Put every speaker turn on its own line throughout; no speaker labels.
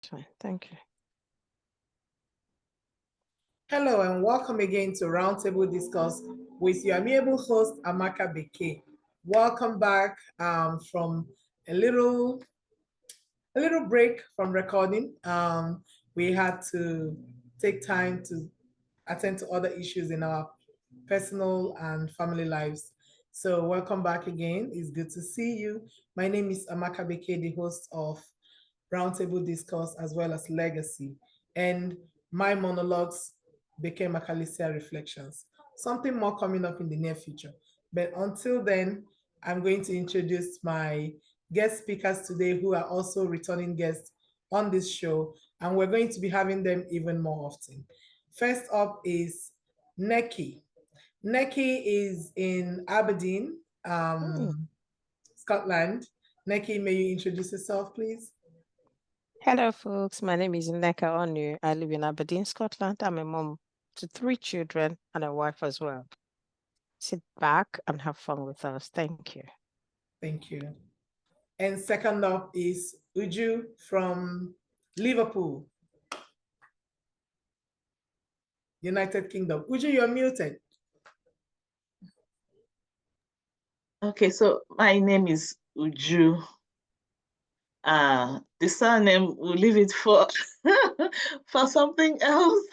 Fine. Thank you.
Hello and welcome again to Roundtable Discourse with your amiable host, Amaka Beke. Welcome back from a little break from recording. We had to take time to attend to other issues in our personal and family lives. So welcome back again. It's good to see you. My name is Amaka Beke, the host of Roundtable Discourse as well as Legacy. And my monologues became Macalicia Reflections. Something more coming up in the near future. But until then, I'm going to introduce my guest speakers today who are also returning guests on this show, and we're going to be having them even more often. First up is Neki. Neki is in Aberdeen, Scotland. Neki, may you introduce yourself, please?
Hello, folks. My name is Neka Onu. I live in Aberdeen, Scotland. I'm a mom to 3 children and a wife as well. Sit back and have fun with us. Thank you.
Thank you. And second up is Uju from Liverpool, United Kingdom. Uju, you're muted.
Okay, so my name is Uju. The surname, we'll leave it for for something else.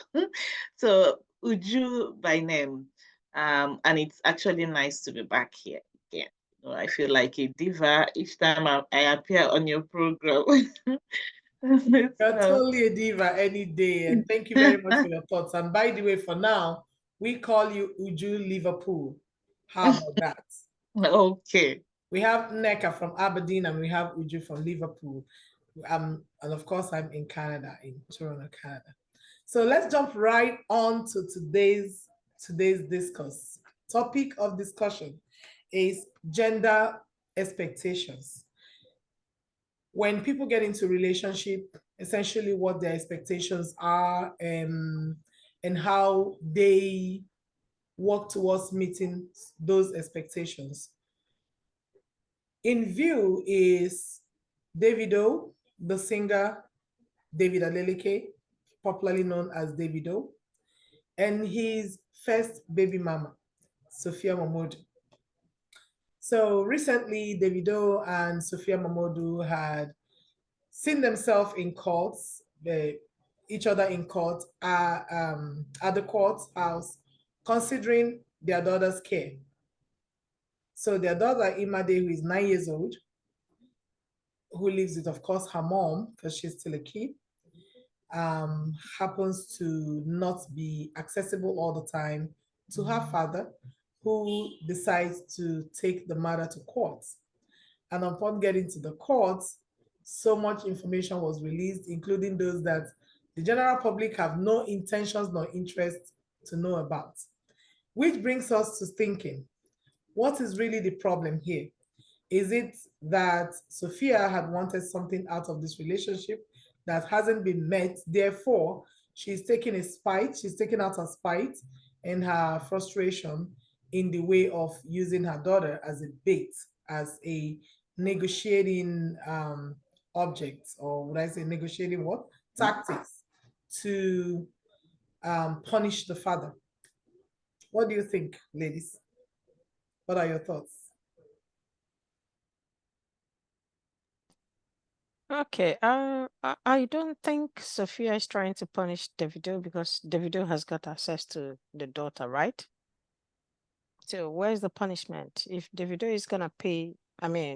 So Uju by name. And it's actually nice to be back here again. I feel like a diva each time I appear on your program.
You're totally a diva any day. And thank you very much for your thoughts. And by the way, for now, we call you Uju Liverpool. How about that?
Okay.
We have Neka from Aberdeen and we have Uju from Liverpool. And of course, I'm in Canada, in Toronto, Canada. So let's jump right on to today's discourse. Topic of discussion is gender expectations. When people get into relationship, essentially what their expectations are, and how they work towards meeting those expectations. In view is Davido, the singer David Adeleke, popularly known as Davido, and his first baby mama, Sophia Mamodu. So recently, Davido and Sophia Mamodu had seen themselves in courts, each other in court, at the courthouse, considering their daughter's care. So their daughter, Imade, who is 9 years old, who lives with, of course, her mom, because she's still a kid, happens to not be accessible all the time to her father, who decides to take the matter to court. And upon getting to the court, so much information was released, including those that the general public have no intentions nor interest to know about. Which brings us to thinking, what is really the problem here? Is it that Sophia had wanted something out of this relationship that hasn't been met? Therefore, she's taking out her spite and her frustration in the way of using her daughter as a bait, as a negotiating object, or would I say negotiating what? Tactics to punish the father. What do you think, ladies? What are your thoughts?
Okay. I don't think Sophia is trying to punish Davido because Davido has got access to the daughter, right? So where's the punishment? If Davido is gonna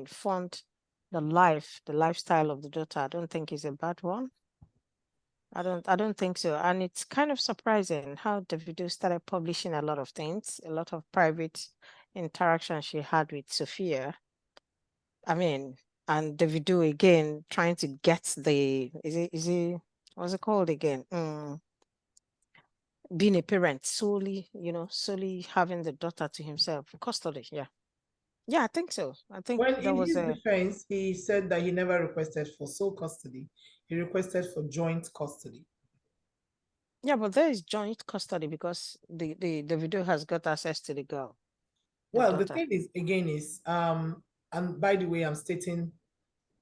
fund the lifestyle of the daughter, I don't think it's a bad one. I don't think so. And it's kind of surprising how Davido started publishing a lot of things, a lot of private interaction she had with Sophia. And Davido again trying to get what's it called again? Being a parent, solely having the daughter to himself, custody. Yeah. Yeah, I think so. I think
Well,
there
in
was
his
a
defense, he said that he never requested for sole custody. He requested for joint custody.
yeah, but there is joint custody because the video has got access to the girl, the
Well, the
daughter.
thing is, again, is and by the way, I'm stating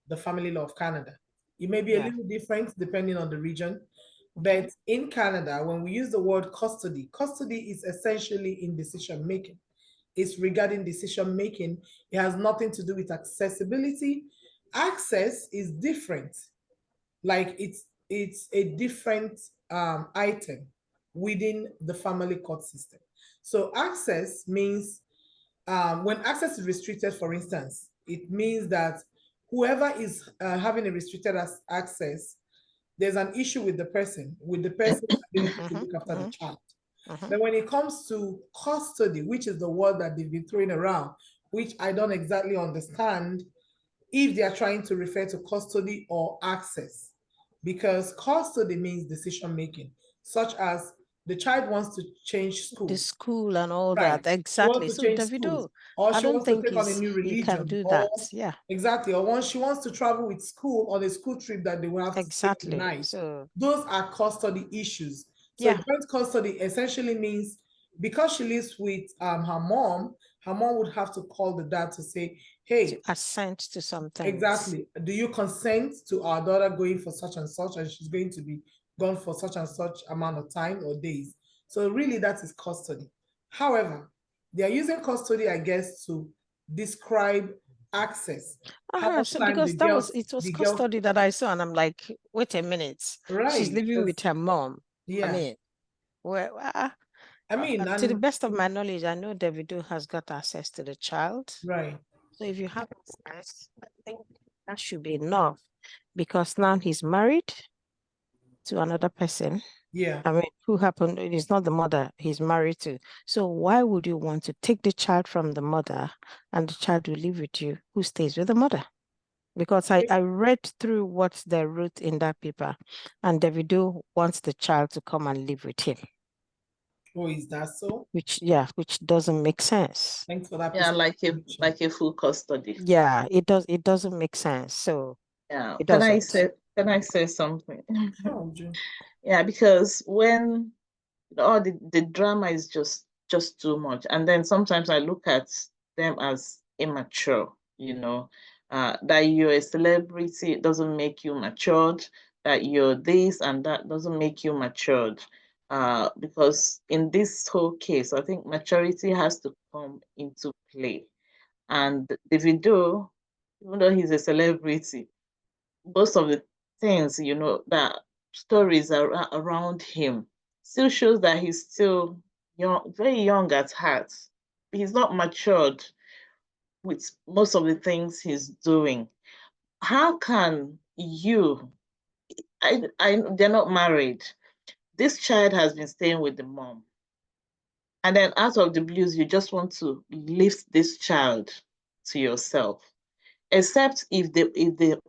the family law of Canada. It may be a little different depending on the region. But in Canada, when we use the word custody, custody is essentially in decision making. It's regarding decision making. It has nothing to do with accessibility. Access is different. Like it's a different item within the family court system. So access means when access is restricted, for instance, it means that whoever is having a restricted access, there's an issue with the person's ability to look after the child. But when it comes to custody, which is the word that they've been throwing around, which I don't exactly understand if they are trying to refer to custody or access, because custody means decision making, such as the child wants to change school.
The school and all
Right.
that. Exactly.
She wants to
So
change
Davido,
schools, or
I
she
don't
wants to
think
take on a new
he can
religion,
do
or
that. Yeah.
exactly, or once she wants to travel with school on a school trip that they will have to stay the
Exactly.
night.
So
Those are custody issues. So
yeah.
joint custody essentially means because she lives with her mom would have to call the dad to say, hey,
to assent to something.
exactly, do you consent to our daughter going for such and such, and she's going to be gone for such and such amount of time or days? So really that is custody. However, they are using custody, I guess, to describe access. How much
So
time
because
the
that
girl,
was it was
the girl,
custody that I saw, and I'm like, wait a minute.
right?
She's living with her mom.
Yeah.
I mean, well, to the
and
best of my knowledge, I know Davido has got access to the child.
right.
So if you have access, I think that should be enough, because now he's married to another person.
Yeah.
I mean, who happened? It is not the mother he's married to. So why would you want to take the child from the mother and the child will live with you? Who stays with the mother? Because I read through what they wrote in that paper, and Davido wants the child to come and live with him.
Oh, is that so?
Which doesn't make sense.
Thanks for that.
Yeah, like a full custody.
Yeah, it doesn't make sense. So
yeah,
it
can I
doesn't.
say something?
Oh,
Yeah, because when all the drama is just too much, and then sometimes I look at them as immature, that you're a celebrity doesn't make you matured, that you're this and that doesn't make you matured. Because in this whole case, I think maturity has to come into play. And Davido, even though he's a celebrity, most of the things, that stories around him still shows that he's still young, very young at heart. He's not matured with most of the things he's doing. How can you, they're not married. This child has been staying with the mom. And then out of the blues, you just want to lift this child to yourself, except if the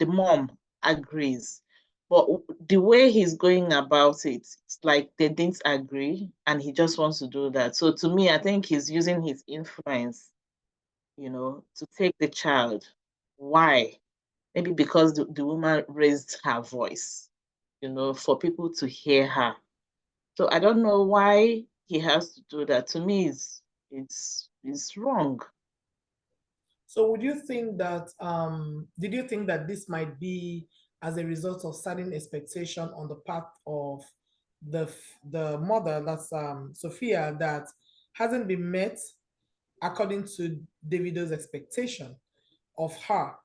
mom agrees. But the way he's going about it, it's like they didn't agree and he just wants to do that. So to me, I think he's using his influence, to take the child. Why? Maybe because the woman raised her voice, for people to hear her. So I don't know why he has to do that. To me, it's wrong.
So would you think that did you think that this might be as a result of certain expectation on the part of the mother, that's Sophia, that hasn't been met according to Davido's expectation of her?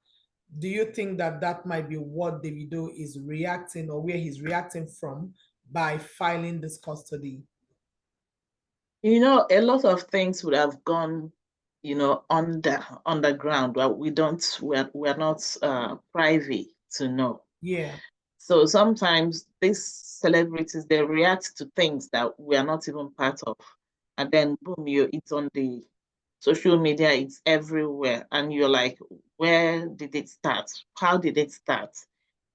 Do you think that that might be what Davido is reacting, or where he's reacting from, by filing this custody?
A lot of things would have gone, underground. Well, we're not privy to know.
Yeah.
So sometimes these celebrities, they react to things that we are not even part of. And then boom, it's on the social media, it's everywhere. And you're like, where did it start? How did it start?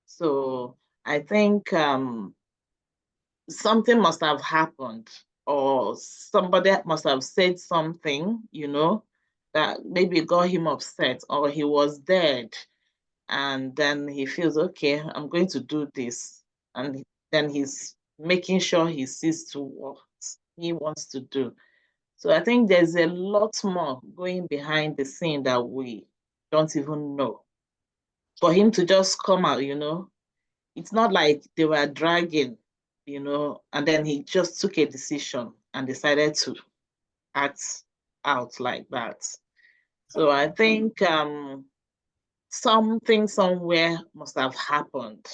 So I think something must have happened, or somebody must have said something, that maybe got him upset, or he was dead. And then he feels, okay, I'm going to do this. And then he's making sure he sees to what he wants to do. So I think there's a lot more going behind the scene that we don't even know. for him to just come out, it's not like they were dragging, and then he just took a decision and decided to act out like that. So I think something somewhere must have happened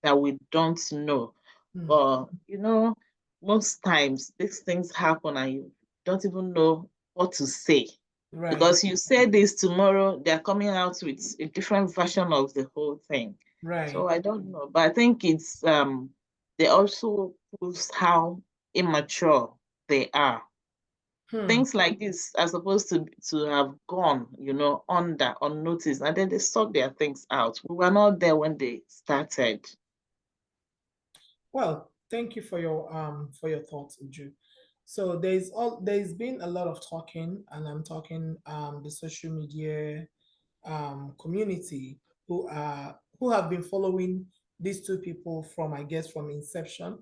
that we don't know. But most times these things happen and you don't even know what to say.
Right.
Because you say this tomorrow, they're coming out with a different version of the whole thing.
Right.
So I don't know. But I think it's they also proves how immature they are. Things like this are supposed to have gone, under unnoticed, and then they sort their things out. We were not there when they started.
Well, thank you for your thoughts, Uju. So there's been a lot of talking, and I'm talking the social media community who have been following these two people from, I guess, from inception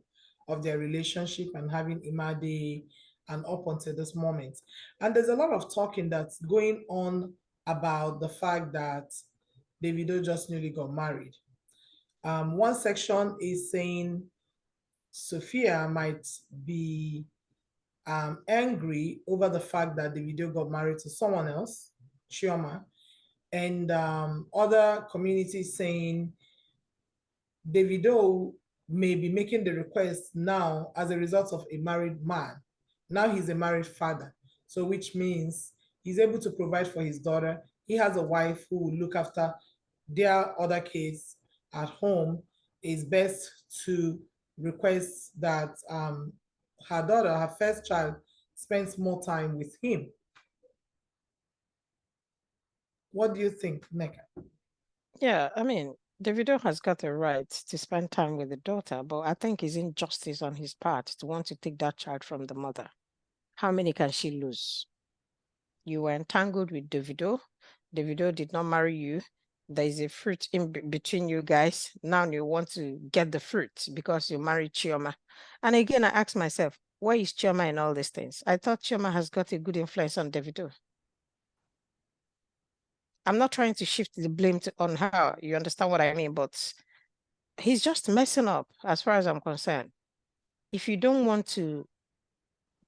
of their relationship and having Imade and up until this moment. And there's a lot of talking that's going on about the fact that Davido just newly got married. One section is saying Sophia might be angry over the fact that Davido got married to someone else, Chioma, and other communities saying Davido may be making the request now as a result of a married man. Now he's a married father, so which means he's able to provide for his daughter. He has a wife who will look after their other kids at home. It's best to request that her daughter, her first child, spends more time with him. What do you think, Neka?
Yeah, I mean, Davido has got a right to spend time with the daughter, but I think it's injustice on his part to want to take that child from the mother. How many can she lose? You were entangled with Davido. Davido did not marry you. There is a fruit in between you guys. Now you want to get the fruit because you married Chioma. And again, I ask myself, where is Chioma in all these things? I thought Chioma has got a good influence on Davido. I'm not trying to shift the blame on her. You understand what I mean? But he's just messing up as far as I'm concerned. If you don't want to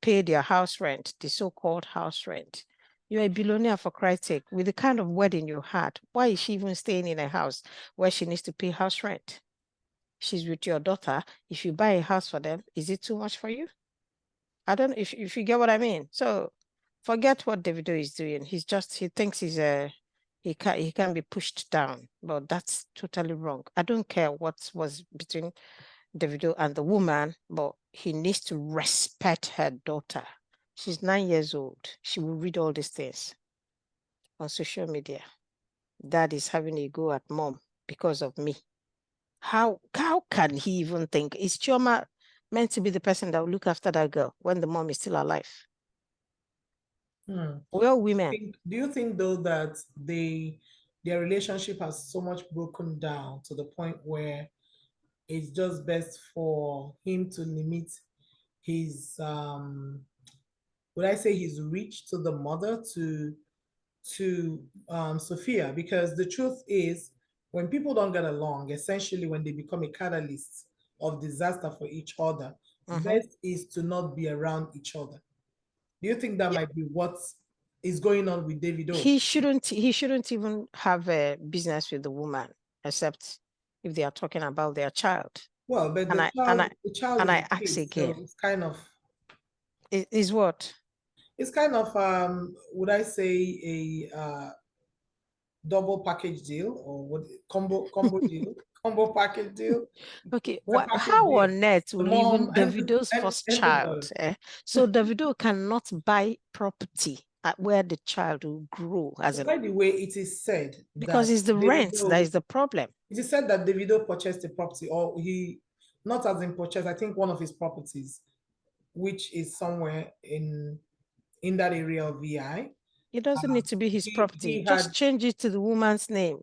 pay their house rent, the so-called house rent, you're a billionaire for Christ's sake. With the kind of wedding you had, why is she even staying in a house where she needs to pay house rent? She's with your daughter. If you buy a house for them, is it too much for you? I don't know if you get what I mean. So forget what Davido is doing. He thinks he can be pushed down, but that's totally wrong. I don't care what was between Davido and the woman, but he needs to respect her daughter. She's 9 years old. She will read all these things on social media. Dad is having a go at mom because of me. How can he even think? Is Chioma meant to be the person that will look after that girl when the mom is still alive? We're women.
Do you think though that their relationship has so much broken down to the point where it's just best for him to limit his would I say his reach to the mother to Sophia? Because the truth is, when people don't get along, essentially when they become a catalyst of disaster for each other, best is to not be around each other. Do you think that might be what is going on with Davido?
He shouldn't even have a business with the woman, except if they are talking about their child.
Well, but the child
and
is
I ask again,
so it's kind of
is what?
It's kind of would I say a double package deal, or what, combo deal, combo package deal?
Okay,
Package
how
deal.
on earth
The
will even
mom and
Davido's first
everybody.
child? So Davido cannot buy property at where the child will grow
By the way, it is said
because
that
it's the rent that is the problem.
It is said that Davido purchased the property, or he not as in purchase. I think one of his properties, which is somewhere in that area of VI.
It doesn't need to be his property. Just change it to the woman's name.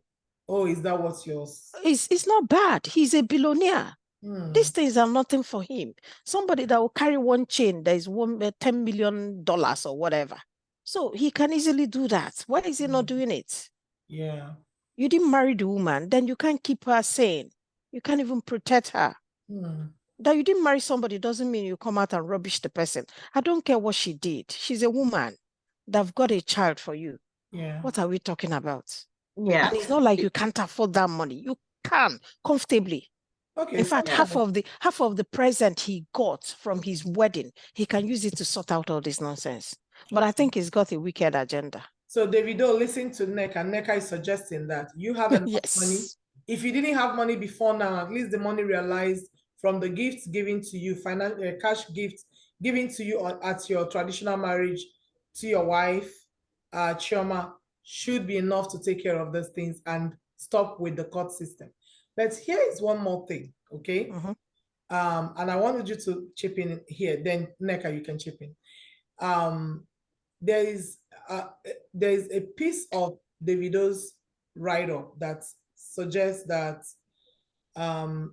Oh, is that what's yours?
It's not bad. He's a billionaire. These things are nothing for him. Somebody that will carry one chain that is $10 million or whatever. So he can easily do that. Why is he not doing it?
Yeah.
You didn't marry the woman, then you can't keep her sane. You can't even protect her. That you didn't marry somebody doesn't mean you come out and rubbish the person. I don't care what she did. She's a woman that got a child for you.
Yeah.
What are we talking about?
Yeah.
And it's not like you can't afford that money. You can comfortably.
Okay.
In fact, half of the present he got from his wedding, he can use it to sort out all this nonsense. But I think he's got a wicked agenda.
So Davido, listen to Neka. Neka is suggesting that you have enough money. If you didn't have money before now, at least the money realized from the gifts given to you, financial cash gifts given to you at your traditional marriage to your wife, Chioma, should be enough to take care of those things and stop with the court system. But here is one more thing, okay? And I wanted you to chip in here. Then Neka, you can chip in. There is a piece of Davido's write-up that suggests that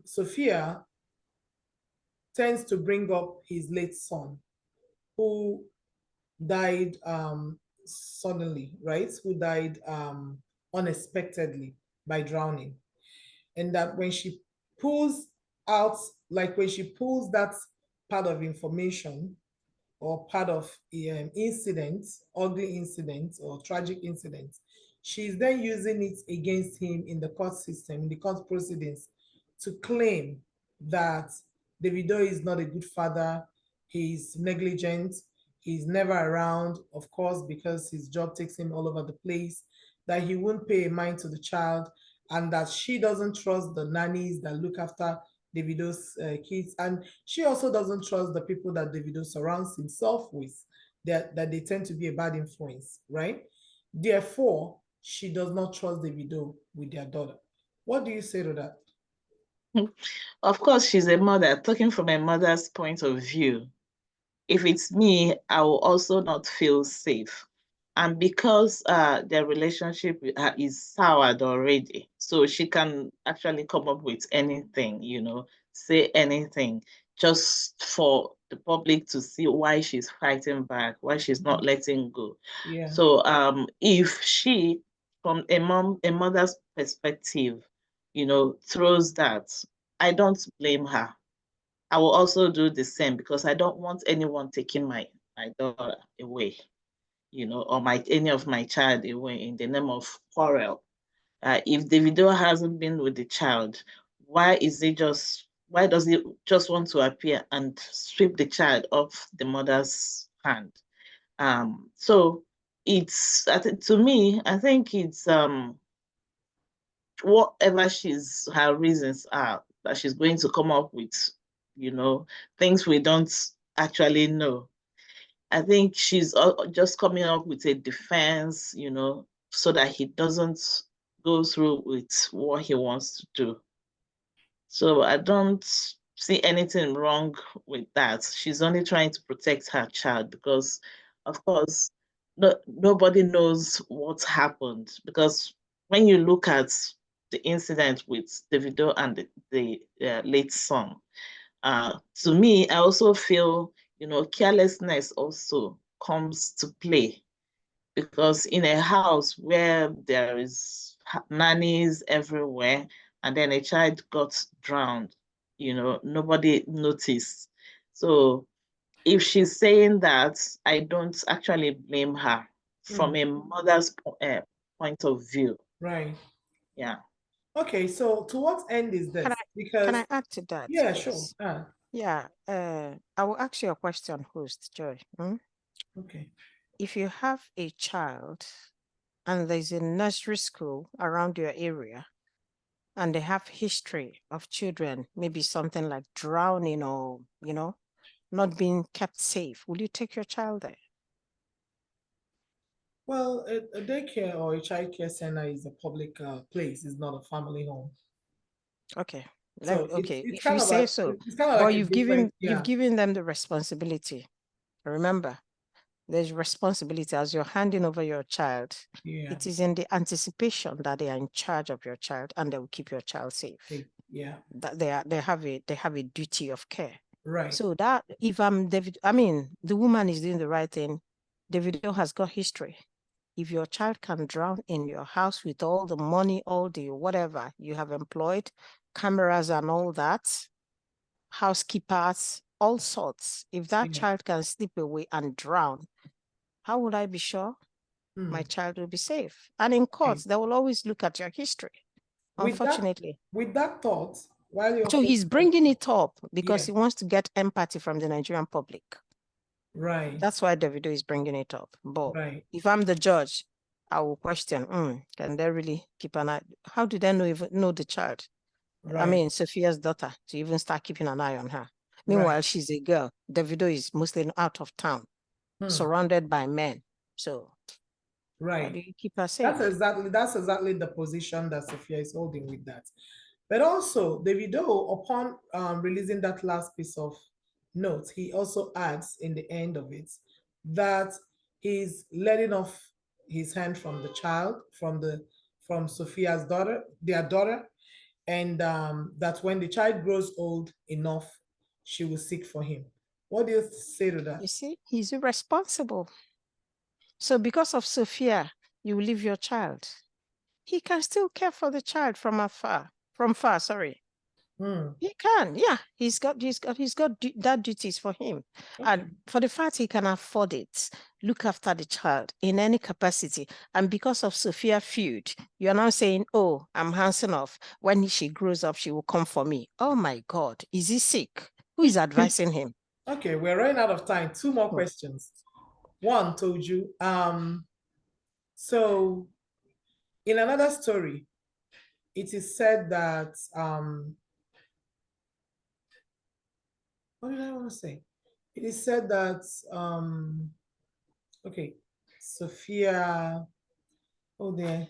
Sophia tends to bring up his late son, who died suddenly, right? Who died unexpectedly by drowning. And that when she pulls out, like when she pulls that part of information or part of incident, ugly incident or tragic incident, she's then using it against him in the court system, in the court proceedings, to claim that Davido is not a good father, he's negligent, he's never around, of course, because his job takes him all over the place, that he won't pay a mind to the child, and that she doesn't trust the nannies that look after Davido's kids, and she also doesn't trust the people that Davido surrounds himself with, that they tend to be a bad influence, right? Therefore, she does not trust Davido with their daughter. What do you say to that?
Of course, she's a mother, talking from a mother's point of view. If it's me, I will also not feel safe. And because their relationship is soured already, so she can actually come up with anything, say anything, just for the public to see why she's fighting back, why she's not letting go.
Yeah.
So if she, from a mother's perspective, throws that, I don't blame her. I will also do the same because I don't want anyone taking my daughter away, or any of my child away in the name of quarrel. If Davido hasn't been with the child, why does he just want to appear and sweep the child off the mother's hand? So to me, I think it's whatever her reasons are that she's going to come up with, things we don't actually know. I think she's just coming up with a defense, so that he doesn't go through with what he wants to do. So I don't see anything wrong with that. She's only trying to protect her child because, of course, nobody knows what happened. Because when you look at the incident with Davido and the late son, to me, I also feel, carelessness also comes to play, because in a house where there is nannies everywhere and then a child got drowned, nobody noticed. So if she's saying that, I don't actually blame her from a mother's point of view.
Right.
Yeah.
Okay, so to what end is this?
Can I add to that?
Yeah,
please?
sure.
Yeah, I will ask you a question, host Joy.
Okay.
If you have a child and there's a nursery school around your area and they have history of children, maybe something like drowning or, not being kept safe, will you take your child there?
Well, a daycare or a child care center is a public place. It's not a family home.
Okay.
So
okay.
it's
If
kind
you
of
say
like,
so,
it's kind of
but
like
you've given them the responsibility. Remember, there's responsibility as you're handing over your child.
Yeah.
It is in the anticipation that they are in charge of your child and they will keep your child safe.
Yeah.
That they have a duty of care.
Right.
So that if I'm David, I mean, the woman is doing the right thing. Davido has got history. if your child can drown in your house with all the money, all the whatever you have employed, cameras and all that, housekeepers, all sorts, if that child can slip away and drown, how would I be sure my child will be safe? And in courts, they will always look at your history, unfortunately.
With that thought, while you're...
So he's bringing it up because
Yeah.
he wants to get empathy from the Nigerian public.
Right.
That's why Davido is bringing it up. But
Right.
if I'm the judge, I will question, can they really keep an eye? How do they know the child?
Right.
I mean, Sophia's daughter, to even start keeping an eye on her. Meanwhile, she's a girl. Davido is mostly out of town, surrounded by men. So how do you keep her safe?
That's exactly the position that Sophia is holding with that. But also, Davido, upon releasing that last piece of note, he also adds in the end of it that he's letting off his hand from the child, from Sophia's daughter, their daughter, and that when the child grows old enough, she will seek for him. What do you say to that?
You see, he's irresponsible. So because of Sophia, you leave your child. He can still care for the child from far, sorry. He can, yeah. He's got that duties for him. Okay. And for the fact he can afford it, look after the child in any capacity. And because of Sophia feud, you're now saying, oh, I'm handsing off. When she grows up, she will come for me. Oh my God, is he sick? Who is advising him?
Okay, we're running out of time. 2 more questions. One told you. So in another story, it is said that what did I want to say? It is said that okay, Sophia, oh there.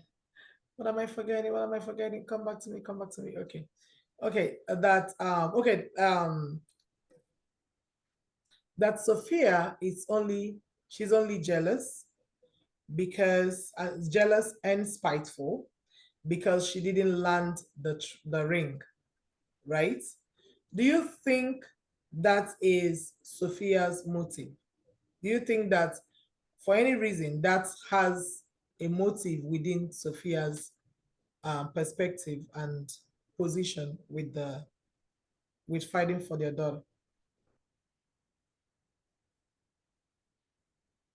What am I forgetting? What am I forgetting? Come back to me, come back to me. Okay. Okay, that that Sophia she's only jealous because jealous and spiteful because she didn't land the ring, right? Do you think that is Sophia's motive? Do you think that for any reason that has a motive within Sophia's perspective and position with fighting for their daughter?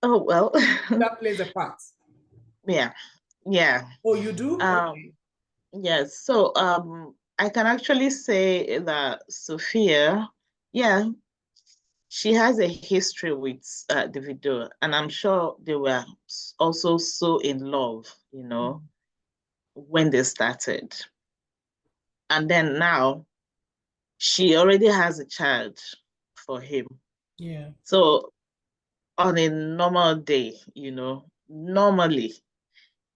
Oh, well.
That plays a part.
Yeah. Yeah.
Oh, you do? Okay.
Yes. So I can actually say that Sophia, yeah, she has a history with Davido, and I'm sure they were also so in love, when they started. And then now she already has a child for him.
Yeah.
So on a normal day, normally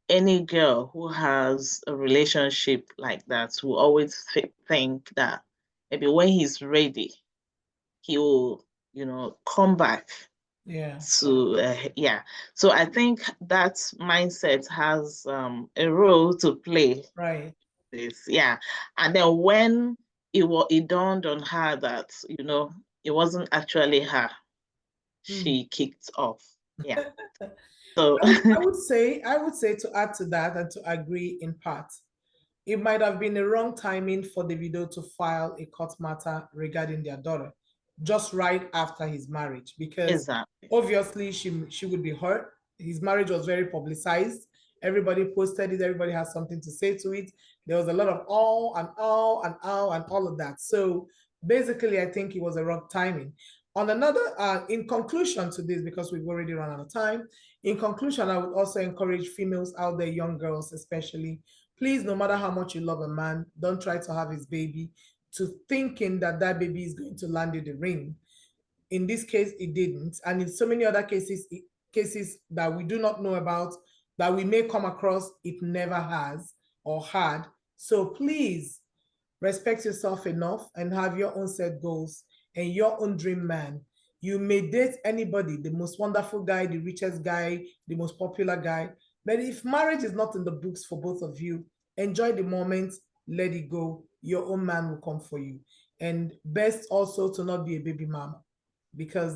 any girl who has a relationship like that will always think that maybe when he's ready, he will, come back.
Yeah.
So I think that mindset has a role to play.
Right.
And then when it dawned on her that it wasn't actually her, she kicked off. Yeah. So
I would say to add to that and to agree in part, it might have been a wrong timing for Davido to file a court matter regarding their daughter just right after his marriage, because obviously she would be hurt. His marriage was very publicized. Everybody posted it. Everybody has something to say to it. There was a lot of oh and oh and oh and all of that. So basically, I think it was a wrong timing. On another, in conclusion to this, because we've already run out of time, in conclusion, I would also encourage females out there, young girls especially, please, no matter how much you love a man, don't try to have his baby to thinking that that baby is going to land you the ring. In this case, it didn't. And in so many other cases that we do not know about, that we may come across, it never has or had. So please respect yourself enough and have your own set goals and your own dream man. You may date anybody, the most wonderful guy, the richest guy, the most popular guy. But if marriage is not in the books for both of you, enjoy the moment, let it go. Your own man will come for you. And best also to not be a baby mama, because